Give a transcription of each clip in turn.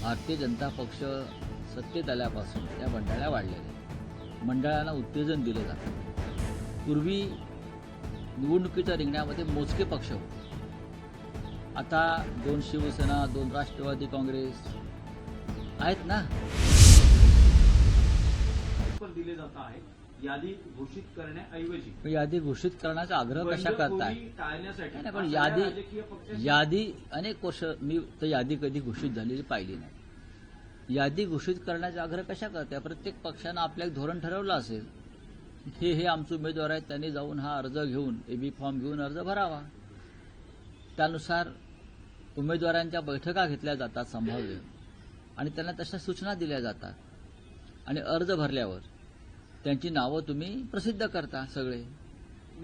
भारतीय जनता पक्ष सत्तेत आल्यापासून या मंडळ्या वाढलेल्या आहेत. मंडळांना उत्तेजन दिलं जातं. पूर्वी निवडणुकीच्या रिंगणामध्ये मोजके पक्ष होते. आता 2 शिवसेना, 2 राष्ट्रवादी काँग्रेस आहेत ना. पण दिले जात आहे यादी घोषित करण्याऐवजी. यादी घोषित करण्याचा आग्रह कशा करताय? टाळण्यासाठी नाही, पण राजकीय पक्षांनी यादी अनेक वर्ष मी तर यादी कधी घोषित झालेली पाहिली नाही. यादी घोषित करण्याचा आग्रह कशा करताय? प्रत्येक पक्षानं आपलं एक धोरण ठरवलं असेल. हे आमचे उमेदवार आहेत, त्यांनी जाऊन हा अर्ज घेऊन एबी फॉर्म घेऊन अर्ज भरावा. त्यानुसार उमेदवारांच्या बैठका घेतल्या जातात संभाव्य, आणि त्यांना तशा सूचना दिल्या जातात. आणि अर्ज भरल्यावर त्यांची नावं तुम्ही प्रसिद्ध करता सगळे.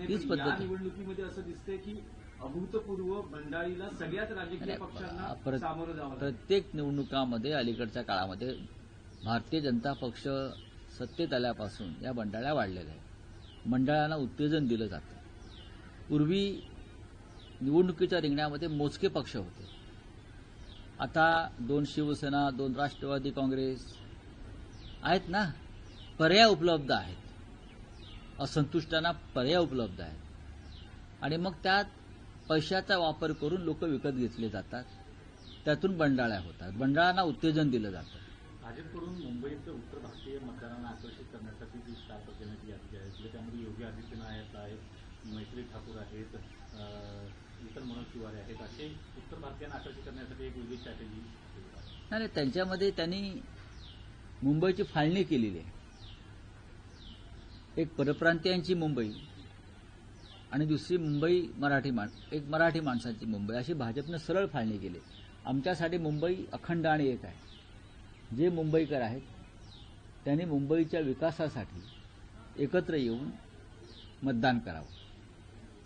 तीच पद्धत या निवडणुकीमध्ये असं दिसतंय की अभूतपूर्व बंडाळीला सगळ्याच राजकीय पक्षांना सामोरं जावं लागतं. प्रत्येक निवडणुकामध्ये अलीकडच्या काळामध्ये भारतीय जनता पक्ष सत्तेत आल्यापासून या मंडळ्या वाढलेल्या आहेत. मंडळांना उत्तेजन दिलं जातं. पूर्वी निवडणुकीच्या रिंगणामध्ये मोजके पक्ष होते. आता 2 शिवसेना, 2 राष्ट्रवादी काँग्रेस आहेत ना. पर्याय उपलब्ध आहेत. असंतुष्टांना पर्याय उपलब्ध आहेत. आणि मग त्यात पैशाचा वापर करून लोक विकत घेतले जातात. त्यातून बंडाळ्या होतात. बंडाळांना उत्तेजन दिलं जातं. भाजपकडून मुंबईचं उत्तर भारतीय मतदारांना आकर्षित करण्यासाठी जी स्टार प्रचारणाची यादी जाहीर केली त्यामध्ये योगी आदित्यनाथ आहेत, मैत्री ठाकूर आहेत, इतर मनोज तिवारी आहेत. असे उत्तर भारतीयांना आकर्षित करण्यासाठी एक वेगळी स्ट्रॅटेजी नाही, त्यांच्यामध्ये त्यांनी मुंबईची फाळणी केलेली आहे. एक परप्रांतीयांची मुंबई आणि दुसरी मुंबई एक मराठी माणसांची मुंबई, अशी भाजपनं सरळ फाळणी केली. आमच्यासाठी मुंबई अखंड आणि एक आहे. जे मुंबईकर आहेत त्यांनी मुंबईच्या विकासासाठी एकत्र येऊन मतदान करावं.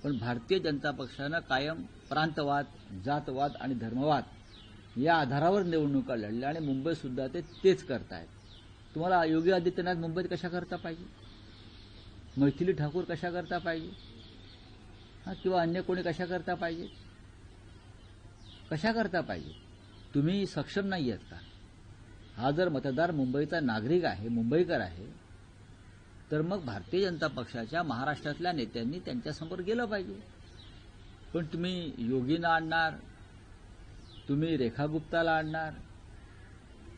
पण भारतीय जनता पक्षानं कायम प्रांतवाद, जातवाद आणि धर्मवाद या आधारावर निवडणुका लढल्या, आणि मुंबईसुद्धा तेच करतायत. तुम्हाला योगी आदित्यनाथ मुंबईत कशा करता पाहिजे? मैथिली ठाकूर कशा करता पाहिजे? किंवा अन्य कोणी कशा करता पाहिजे? कशा करता पाहिजे? तुम्ही सक्षम नाही आहेत का? हा जर मतदार मुंबईचा नागरिक आहे, मुंबईकर आहे, तर मग भारतीय जनता पक्षाच्या महाराष्ट्रातल्या नेत्यांनी त्यांच्यासमोर गेलं पाहिजे. पण तुम्ही योगींना आणणार, तुम्ही रेखा गुप्ताला आणणार,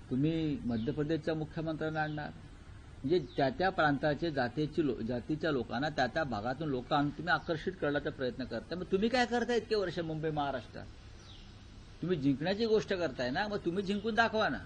तुम्ही मध्य प्रदेशच्या मुख्यमंत्र्यांना आणणार, म्हणजे त्या प्रांताचे जातीच्या लोकांना त्या भागातून लोक आणून तुम्ही आकर्षित करण्याचा प्रयत्न करताय. मग तुम्ही काय करताय इतके वर्ष मुंबई महाराष्ट्रात? तुम्ही जिंकण्याची गोष्ट करताय ना, मग तुम्ही जिंकून दाखवा ना.